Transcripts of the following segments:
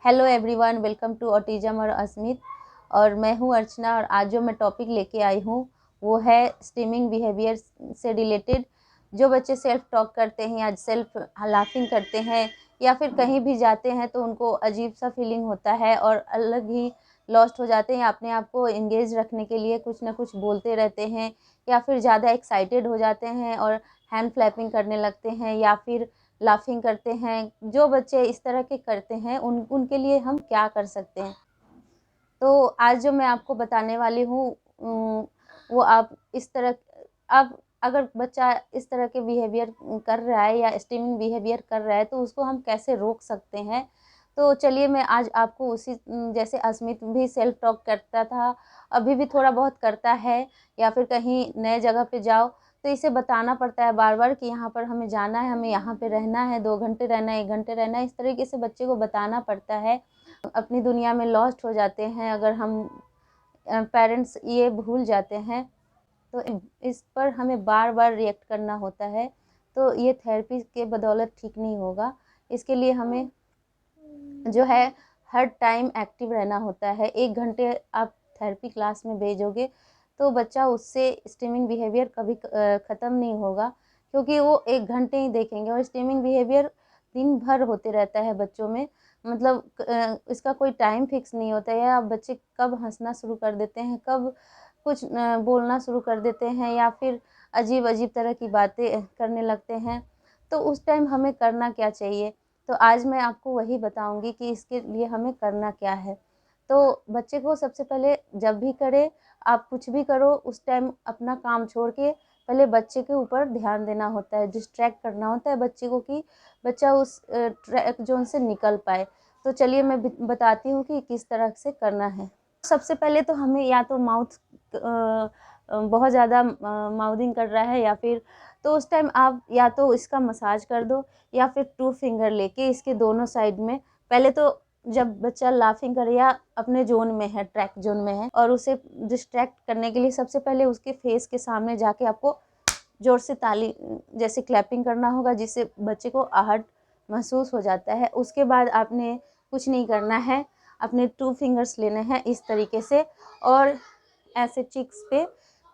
Hello everyone, welcome to autism और अस्मित। और मैं हूं अर्चना, और आज जो मैं टॉपिक लेके आई हूं वो है स्टीमिंग बिहेवियर से रिलेटेड। जो बच्चे सेल्फ टॉक करते हैं या सेल्फ लाफिंग करते हैं या फिर कहीं भी जाते हैं तो उनको अजीब सा फीलिंग होता है और अलग ही लॉस्ट हो जाते हैं, अपने आप को इंगेज रखने के लिए कुछ ना कुछ बोलते रहते हैं या फिर ज़्यादा एक्साइटेड हो जाते हैं और हैंड फ्लैपिंग करने लगते हैं या फिर लाफिंग करते हैं। जो बच्चे इस तरह के करते हैं उनके लिए हम क्या कर सकते हैं। तो आज जो मैं आपको बताने वाली हूँ वो आप इस तरह, अब अगर बच्चा इस तरह के बिहेवियर कर रहा है या स्टीमिंग बिहेवियर कर रहा है तो उसको हम कैसे रोक सकते हैं। तो चलिए मैं आज आपको उसी जैसे अस्मित भी सेल्फ टॉक करता था, अभी भी थोड़ा बहुत करता है, या फिर कहीं नए जगह पे जाओ तो इसे बताना पड़ता है बार बार कि यहाँ पर हमें जाना है, हमें यहाँ पे रहना है, 2 घंटे रहना है, 1 घंटे रहना है। इस तरीके से बच्चे को बताना पड़ता है। अपनी दुनिया में लॉस्ट हो जाते हैं अगर हम पेरेंट्स ये भूल जाते हैं, तो इस पर हमें बार बार रिएक्ट करना होता है। तो ये थेरेपी के बदौलत ठीक नहीं होगा। इसके लिए हमें जो है हर टाइम एक्टिव रहना होता है। 1 घंटे आप थेरेपी क्लास में भेजोगे तो बच्चा उससे स्टीमिंग बिहेवियर कभी ख़त्म नहीं होगा, क्योंकि वो 1 घंटे ही देखेंगे। और स्टीमिंग बिहेवियर दिन भर होते रहता है बच्चों में, मतलब इसका कोई टाइम फिक्स नहीं होता है। या बच्चे कब हंसना शुरू कर देते हैं, कब कुछ बोलना शुरू कर देते हैं या फिर अजीब अजीब तरह की बातें करने लगते हैं, तो उस टाइम हमें करना क्या चाहिए। तो आज मैं आपको वही बताऊंगी कि इसके लिए हमें करना क्या है। तो बच्चे को सबसे पहले जब भी करे, आप कुछ भी करो, उस टाइम अपना काम छोड़ के पहले बच्चे के ऊपर ध्यान देना होता है, डिस्ट्रैक्ट करना होता है बच्चे को कि बच्चा उस ट्रैक जोन से निकल पाए। तो चलिए मैं बताती हूँ कि किस तरह से करना है। सबसे पहले तो हमें या तो माउथ बहुत ज़्यादा माउथिंग कर रहा है या फिर, तो उस टाइम आप या तो इसका मसाज कर दो या फिर 2 फिंगर लेके इसके दोनों साइड में। पहले तो जब बच्चा लाफिंग करे या अपने जोन में है, ट्रैक जोन में है, और उसे डिस्ट्रैक्ट करने के लिए सबसे पहले उसके फेस के सामने जाके आपको जोर से ताली जैसे क्लैपिंग करना होगा, जिससे बच्चे को आहट महसूस हो जाता है। उसके बाद आपने कुछ नहीं करना है, अपने 2 फिंगर्स लेने हैं इस तरीके से और ऐसे चिक्स पे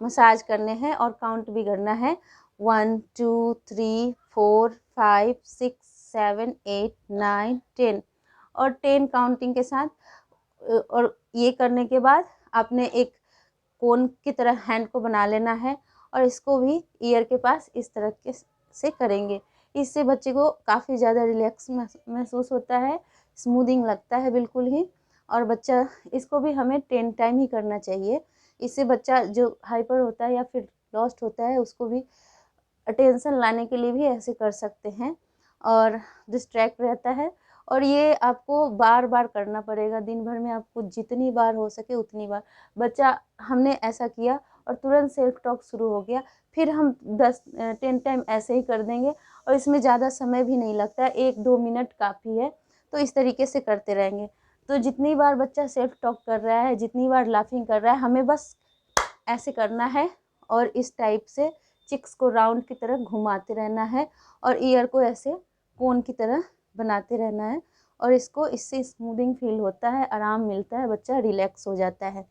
मसाज करने हैं और काउंट भी करना है, 1 2 3 4 5 6 7 8 9 10, और 10 काउंटिंग के साथ। और ये करने के बाद आपने एक कोन की तरह हैंड को बना लेना है और इसको भी ईयर के पास इस तरह के से करेंगे। इससे बच्चे को काफ़ी ज़्यादा रिलैक्स महसूस होता है, स्मूदिंग लगता है बिल्कुल ही। और बच्चा इसको भी हमें 10 टाइम ही करना चाहिए। इससे बच्चा जो हाइपर होता है या फिर लॉस्ट होता है उसको भी अटेंशन लाने के लिए भी ऐसे कर सकते हैं और डिस्ट्रैक्ट रहता है। और ये आपको बार बार करना पड़ेगा, दिन भर में आपको जितनी बार हो सके उतनी बार। बच्चा, हमने ऐसा किया और तुरंत सेल्फ टॉक शुरू हो गया, फिर हम 10 टाइम ऐसे ही कर देंगे और इसमें ज़्यादा समय भी नहीं लगता है, 1-2 मिनट काफ़ी है। तो इस तरीके से करते रहेंगे। तो जितनी बार बच्चा सेल्फ टॉक कर रहा है, जितनी बार लाफिंग कर रहा है, हमें बस ऐसे करना है और इस टाइप से चिक्स को राउंड की तरह घुमाते रहना है और ईयर को ऐसे कोन की तरह बनाते रहना है। और इससे स्मूदिंग फील होता है, आराम मिलता है, बच्चा रिलैक्स हो जाता है।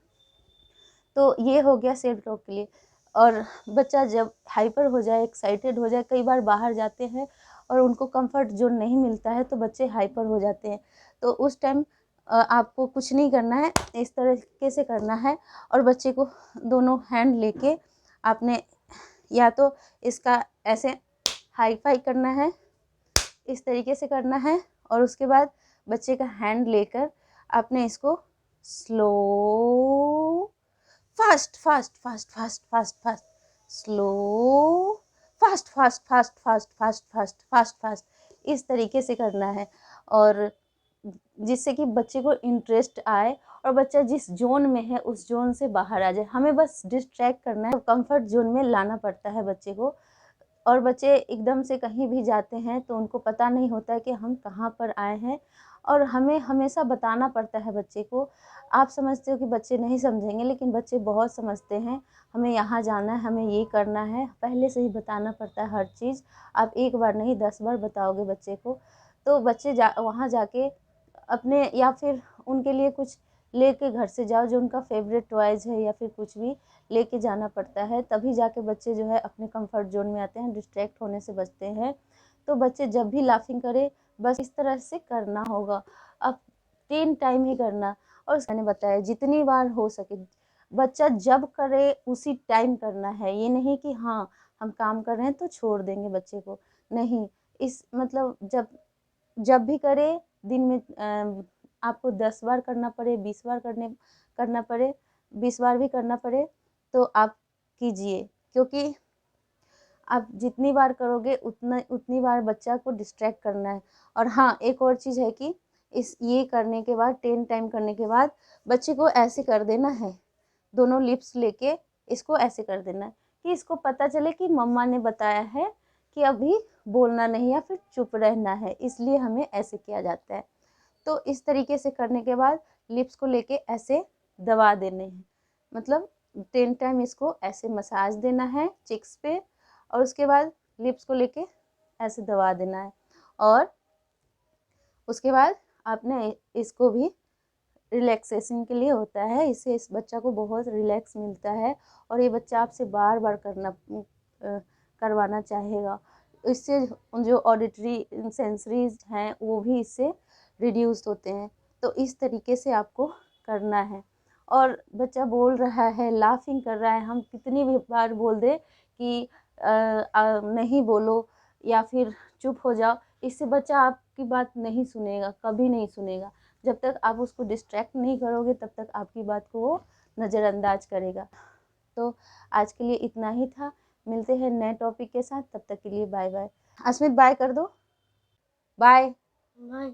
तो ये हो गया सेल्फ टॉक के लिए। और बच्चा जब हाइपर हो जाए, एक्साइटेड हो जाए, कई बार बाहर जाते हैं और उनको कंफर्ट जोन नहीं मिलता है तो बच्चे हाइपर हो जाते हैं। तो उस टाइम आपको कुछ नहीं करना है, इस तरीके से करना है। और बच्चे को दोनों हैंड लेके आपने या तो इसका ऐसे हाई फाई करना है, इस तरीके से करना है, और उसके बाद बच्चे का हैंड लेकर आपने इसको slow, fast fast fast fast fast fast, slow, fast fast fast fast fast fast fast fast, इस तरीके से करना है। और जिससे कि बच्चे को इंटरेस्ट आए और बच्चा जिस जोन में है उस जोन से बाहर आ जाए। हमें बस डिस्ट्रैक्ट करना है, कंफर्ट जोन में लाना पड़ता है बच्चे को। और बच्चे एकदम से कहीं भी जाते हैं तो उनको पता नहीं होता है कि हम कहाँ पर आए हैं, और हमें हमेशा बताना पड़ता है बच्चे को। आप समझते हो कि बच्चे नहीं समझेंगे, लेकिन बच्चे बहुत समझते हैं। हमें यहाँ जाना है, हमें ये करना है, पहले से ही बताना पड़ता है हर चीज़। आप एक बार नहीं 10 बार बताओगे बच्चे को, तो बच्चे वहाँ जाके अपने या फिर उनके लिए कुछ लेके घर से जाओ, जो उनका फेवरेट टॉयज़ है या फिर कुछ भी लेके जाना पड़ता है, तभी जाके बच्चे जो है अपने कंफर्ट जोन में आते हैं, डिस्ट्रैक्ट होने से बचते हैं। तो बच्चे जब भी लाफिंग करे बस इस तरह से करना होगा, अब 3 टाइम ही करना। और मैंने बताया जितनी बार हो सके बच्चा जब करे उसी टाइम करना है, ये नहीं कि हाँ हम काम कर रहे हैं तो छोड़ देंगे बच्चे को, नहीं। इस मतलब जब भी करे दिन में आपको 10 बार करना पड़े, 20 बार करना पड़े, 20 बार भी करना पड़े तो आप कीजिए, क्योंकि आप जितनी बार करोगे उतनी बार बच्चा को डिस्ट्रैक्ट करना है। और हाँ, एक और चीज़ है कि ये करने के बाद 10 टाइम करने के बाद बच्चे को ऐसे कर देना है, दोनों लिप्स लेके इसको ऐसे कर देना है कि इसको पता चले कि मम्मा ने बताया है कि अभी बोलना नहीं या फिर चुप रहना है, इसलिए हमें ऐसे किया जाता है। तो इस तरीके से करने के बाद लिप्स को लेके ऐसे दबा देने हैं, मतलब 10 टाइम इसको ऐसे मसाज देना है चिक्स पे, और उसके बाद लिप्स को लेके ऐसे दबा देना है। और उसके बाद आपने इसको भी रिलैक्सेशन के लिए होता है, इससे इस बच्चा को बहुत रिलैक्स मिलता है और ये बच्चा आपसे बार बार करवाना चाहेगा। इससे जो ऑडिटरी सेंसरीज हैं वो भी इससे रिड्यूस होते हैं। तो इस तरीके से आपको करना है। और बच्चा बोल रहा है, लाफिंग कर रहा है, हम कितनी भी बार बोल दे कि नहीं बोलो या फिर चुप हो जाओ, इससे बच्चा आपकी बात नहीं सुनेगा, कभी नहीं सुनेगा। जब तक आप उसको डिस्ट्रैक्ट नहीं करोगे तब तक आपकी बात को वो नज़रअंदाज करेगा। तो आज के लिए इतना ही था, मिलते हैं नए टॉपिक के साथ, तब तक के लिए बाय बाय। अस्मित बाय कर दो, बाय बाय।